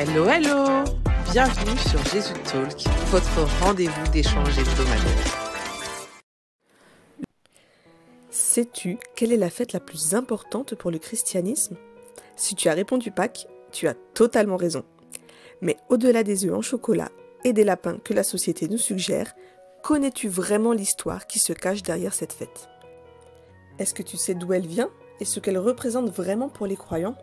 Hello, hello! Bienvenue sur Jésus Talk, votre rendez-vous d'échange hebdomadaire. Sais-tu quelle est la fête la plus importante pour le christianisme? Si tu as répondu Pâques, tu as totalement raison. Mais au-delà des œufs en chocolat et des lapins que la société nous suggère, connais-tu vraiment l'histoire qui se cache derrière cette fête? Est-ce que tu sais d'où elle vient et ce qu'elle représente vraiment pour les croyants?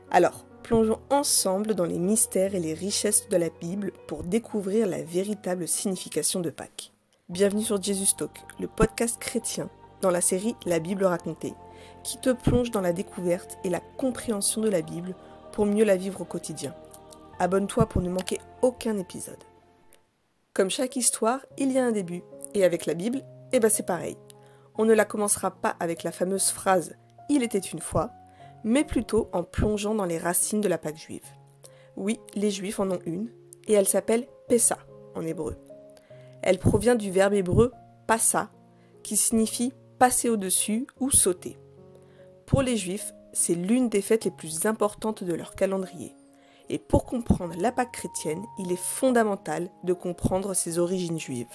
Alors, plongeons ensemble dans les mystères et les richesses de la Bible pour découvrir la véritable signification de Pâques. Bienvenue sur Jesus Talk, le podcast chrétien dans la série La Bible racontée, qui te plonge dans la découverte et la compréhension de la Bible pour mieux la vivre au quotidien. Abonne-toi pour ne manquer aucun épisode. Comme chaque histoire, il y a un début, et avec la Bible, c'est pareil. On ne la commencera pas avec la fameuse phrase « Il était une fois », mais plutôt en plongeant dans les racines de la Pâque juive. Oui, les Juifs en ont une, et elle s'appelle Pessa en hébreu. Elle provient du verbe hébreu passa, qui signifie passer au-dessus ou sauter. Pour les Juifs, c'est l'une des fêtes les plus importantes de leur calendrier. Et pour comprendre la Pâque chrétienne, il est fondamental de comprendre ses origines juives.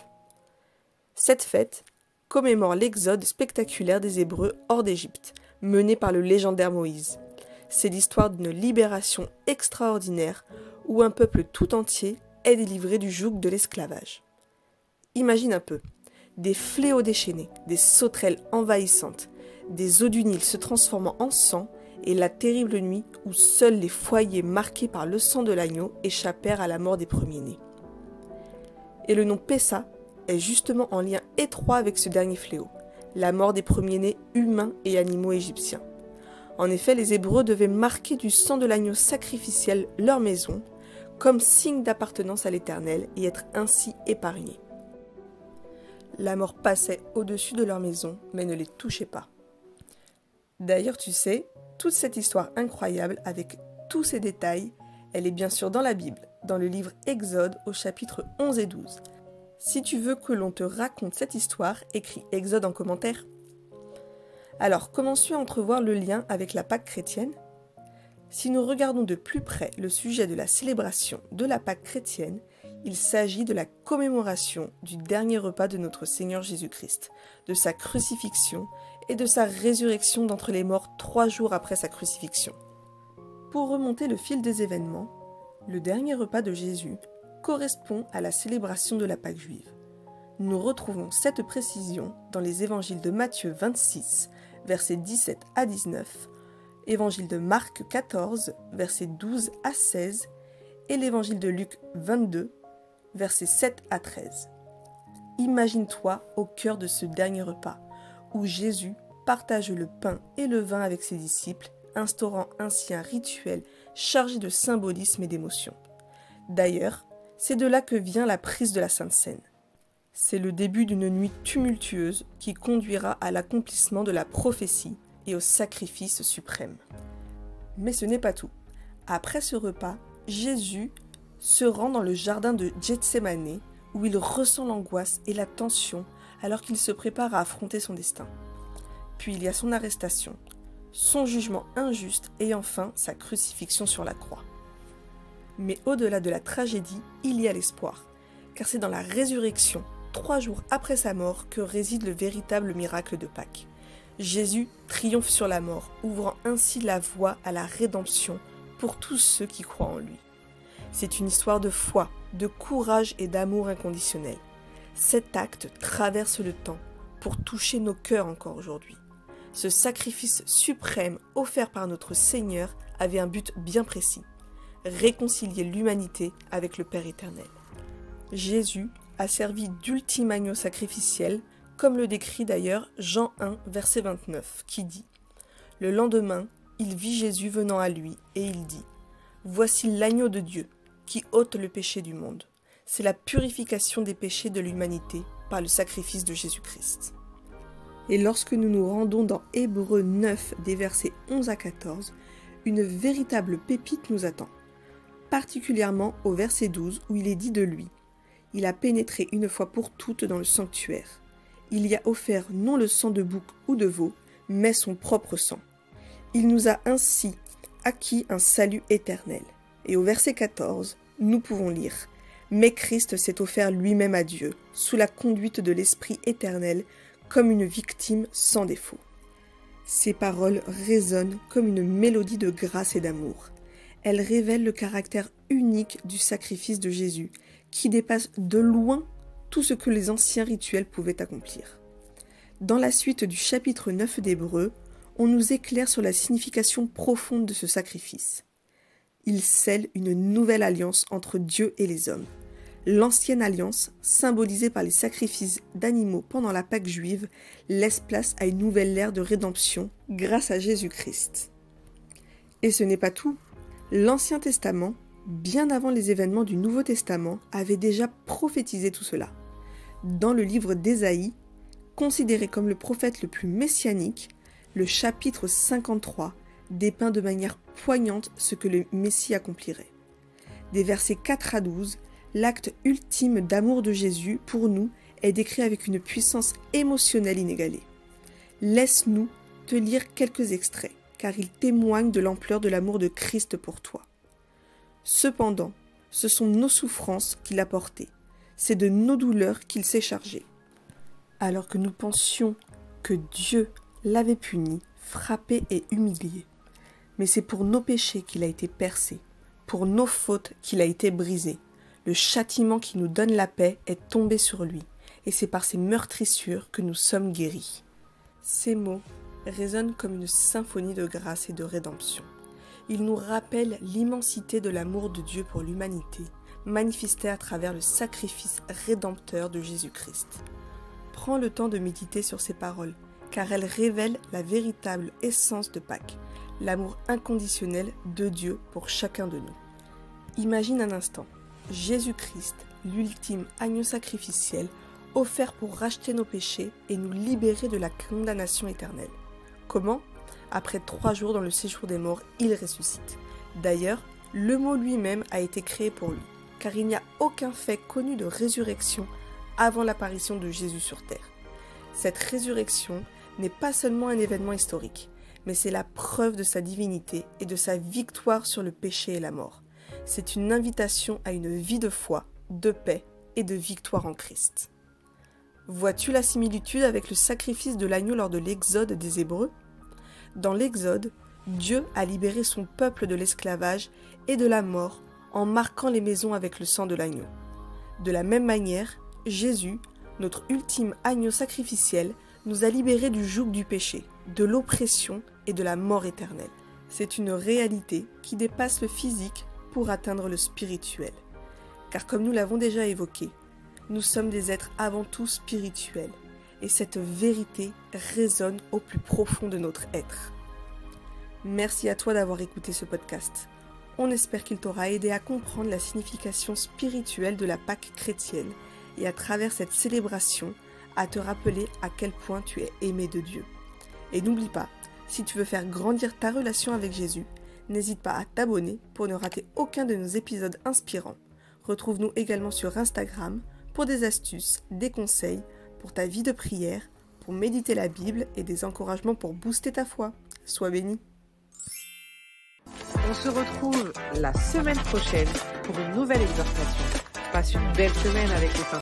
Cette fête commémore l'exode spectaculaire des Hébreux hors d'Égypte, mené par le légendaire Moïse. C'est l'histoire d'une libération extraordinaire où un peuple tout entier est délivré du joug de l'esclavage. Imagine un peu, des fléaux déchaînés, des sauterelles envahissantes, des eaux du Nil se transformant en sang et la terrible nuit où seuls les foyers marqués par le sang de l'agneau échappèrent à la mort des premiers-nés. Et le nom Pessa est justement en lien étroit avec ce dernier fléau, la mort des premiers-nés humains et animaux égyptiens. En effet, les Hébreux devaient marquer du sang de l'agneau sacrificiel leur maison, comme signe d'appartenance à l'Éternel et être ainsi épargnés. La mort passait au-dessus de leur maison, mais ne les touchait pas. D'ailleurs, tu sais, toute cette histoire incroyable, avec tous ces détails, elle est bien sûr dans la Bible, dans le livre Exode au chapitre 11 et 12. Si tu veux que l'on te raconte cette histoire, écris Exode en commentaire. Alors, commences-tu à entrevoir le lien avec la Pâque chrétienne? Si nous regardons de plus près le sujet de la célébration de la Pâque chrétienne, il s'agit de la commémoration du dernier repas de notre Seigneur Jésus-Christ, de sa crucifixion et de sa résurrection d'entre les morts 3 jours après sa crucifixion. Pour remonter le fil des événements, le dernier repas de Jésus correspond à la célébration de la Pâque juive. Nous retrouvons cette précision dans les évangiles de Matthieu 26, versets 17 à 19, évangile de Marc 14, versets 12 à 16, et l'évangile de Luc 22, versets 7 à 13. Imagine-toi au cœur de ce dernier repas, où Jésus partage le pain et le vin avec ses disciples, instaurant ainsi un rituel chargé de symbolisme et d'émotion. D'ailleurs, c'est de là que vient la prise de la Sainte Seine. C'est le début d'une nuit tumultueuse qui conduira à l'accomplissement de la prophétie et au sacrifice suprême. Mais ce n'est pas tout. Après ce repas, Jésus se rend dans le jardin de Gethsémanée où il ressent l'angoisse et la tension alors qu'il se prépare à affronter son destin. Puis il y a son arrestation, son jugement injuste et enfin sa crucifixion sur la croix. Mais au-delà de la tragédie, il y a l'espoir, car c'est dans la résurrection, 3 jours après sa mort, que réside le véritable miracle de Pâques. Jésus triomphe sur la mort, ouvrant ainsi la voie à la rédemption pour tous ceux qui croient en lui. C'est une histoire de foi, de courage et d'amour inconditionnel. Cet acte traverse le temps pour toucher nos cœurs encore aujourd'hui. Ce sacrifice suprême offert par notre Seigneur avait un but bien précis: réconcilier l'humanité avec le Père éternel. Jésus a servi d'ultime agneau sacrificiel, comme le décrit d'ailleurs Jean 1, verset 29, qui dit « Le lendemain, il vit Jésus venant à lui, et il dit « Voici l'agneau de Dieu, qui ôte le péché du monde. C'est la purification des péchés de l'humanité par le sacrifice de Jésus-Christ. » Et lorsque nous nous rendons dans Hébreux 9, des versets 11 à 14, une véritable pépite nous attend. Particulièrement au verset 12 où il est dit de lui « Il a pénétré une fois pour toutes dans le sanctuaire. Il y a offert non le sang de bouc ou de veau, mais son propre sang. Il nous a ainsi acquis un salut éternel. Et au verset 14, nous pouvons lire « Mais Christ s'est offert lui-même à Dieu, sous la conduite de l'Esprit éternel, comme une victime sans défaut. » Ces paroles résonnent comme une mélodie de grâce et d'amour. Elles révèlent le caractère unique du sacrifice de Jésus, qui dépasse de loin tout ce que les anciens rituels pouvaient accomplir. Dans la suite du chapitre 9 d'Hébreux, on nous éclaire sur la signification profonde de ce sacrifice. Il scelle une nouvelle alliance entre Dieu et les hommes. L'ancienne alliance, symbolisée par les sacrifices d'animaux pendant la Pâque juive, laisse place à une nouvelle ère de rédemption grâce à Jésus-Christ. Et ce n'est pas tout. L'Ancien Testament, bien avant les événements du Nouveau Testament, avait déjà prophétisé tout cela. Dans le livre d'Ésaïe, considéré comme le prophète le plus messianique, le chapitre 53 dépeint de manière poignante ce que le Messie accomplirait. Des versets 4 à 12, l'acte ultime d'amour de Jésus pour nous est décrit avec une puissance émotionnelle inégalée. Laisse-nous te lire quelques extraits, car ils témoignent de l'ampleur de l'amour de Christ pour toi. Cependant, ce sont nos souffrances qu'il a portées, c'est de nos douleurs qu'il s'est chargé. Alors que nous pensions que Dieu l'avait puni, frappé et humilié, mais c'est pour nos péchés qu'il a été percé, pour nos fautes qu'il a été brisé. Le châtiment qui nous donne la paix est tombé sur lui, et c'est par ses meurtrissures que nous sommes guéris. Ces mots résonnent comme une symphonie de grâce et de rédemption. Ils nous rappellent l'immensité de l'amour de Dieu pour l'humanité, manifesté à travers le sacrifice rédempteur de Jésus-Christ. Prends le temps de méditer sur ces paroles, car elles révèlent la véritable essence de Pâques, l'amour inconditionnel de Dieu pour chacun de nous. Imagine un instant, Jésus-Christ, l'ultime agneau sacrificiel, offert pour racheter nos péchés et nous libérer de la condamnation éternelle. Comment ? Après 3 jours dans le séjour des morts, il ressuscite. D'ailleurs, le mot lui-même a été créé pour lui, car il n'y a aucun fait connu de résurrection avant l'apparition de Jésus sur terre. Cette résurrection n'est pas seulement un événement historique, mais c'est la preuve de sa divinité et de sa victoire sur le péché et la mort. C'est une invitation à une vie de foi, de paix et de victoire en Christ. Vois-tu la similitude avec le sacrifice de l'agneau lors de l'Exode des Hébreux ? Dans l'Exode, Dieu a libéré son peuple de l'esclavage et de la mort en marquant les maisons avec le sang de l'agneau. De la même manière, Jésus, notre ultime agneau sacrificiel, nous a libérés du joug du péché, de l'oppression et de la mort éternelle. C'est une réalité qui dépasse le physique pour atteindre le spirituel. Car comme nous l'avons déjà évoqué, nous sommes des êtres avant tout spirituels, et cette vérité résonne au plus profond de notre être. Merci à toi d'avoir écouté ce podcast. On espère qu'il t'aura aidé à comprendre la signification spirituelle de la Pâque chrétienne et à travers cette célébration, à te rappeler à quel point tu es aimé de Dieu. Et n'oublie pas, si tu veux faire grandir ta relation avec Jésus, n'hésite pas à t'abonner pour ne rater aucun de nos épisodes inspirants. Retrouve-nous également sur Instagram pour des astuces, des conseils pour ta vie de prière, pour méditer la Bible et des encouragements pour booster ta foi. Sois béni. On se retrouve la semaine prochaine pour une nouvelle exhortation. Passe une belle semaine avec les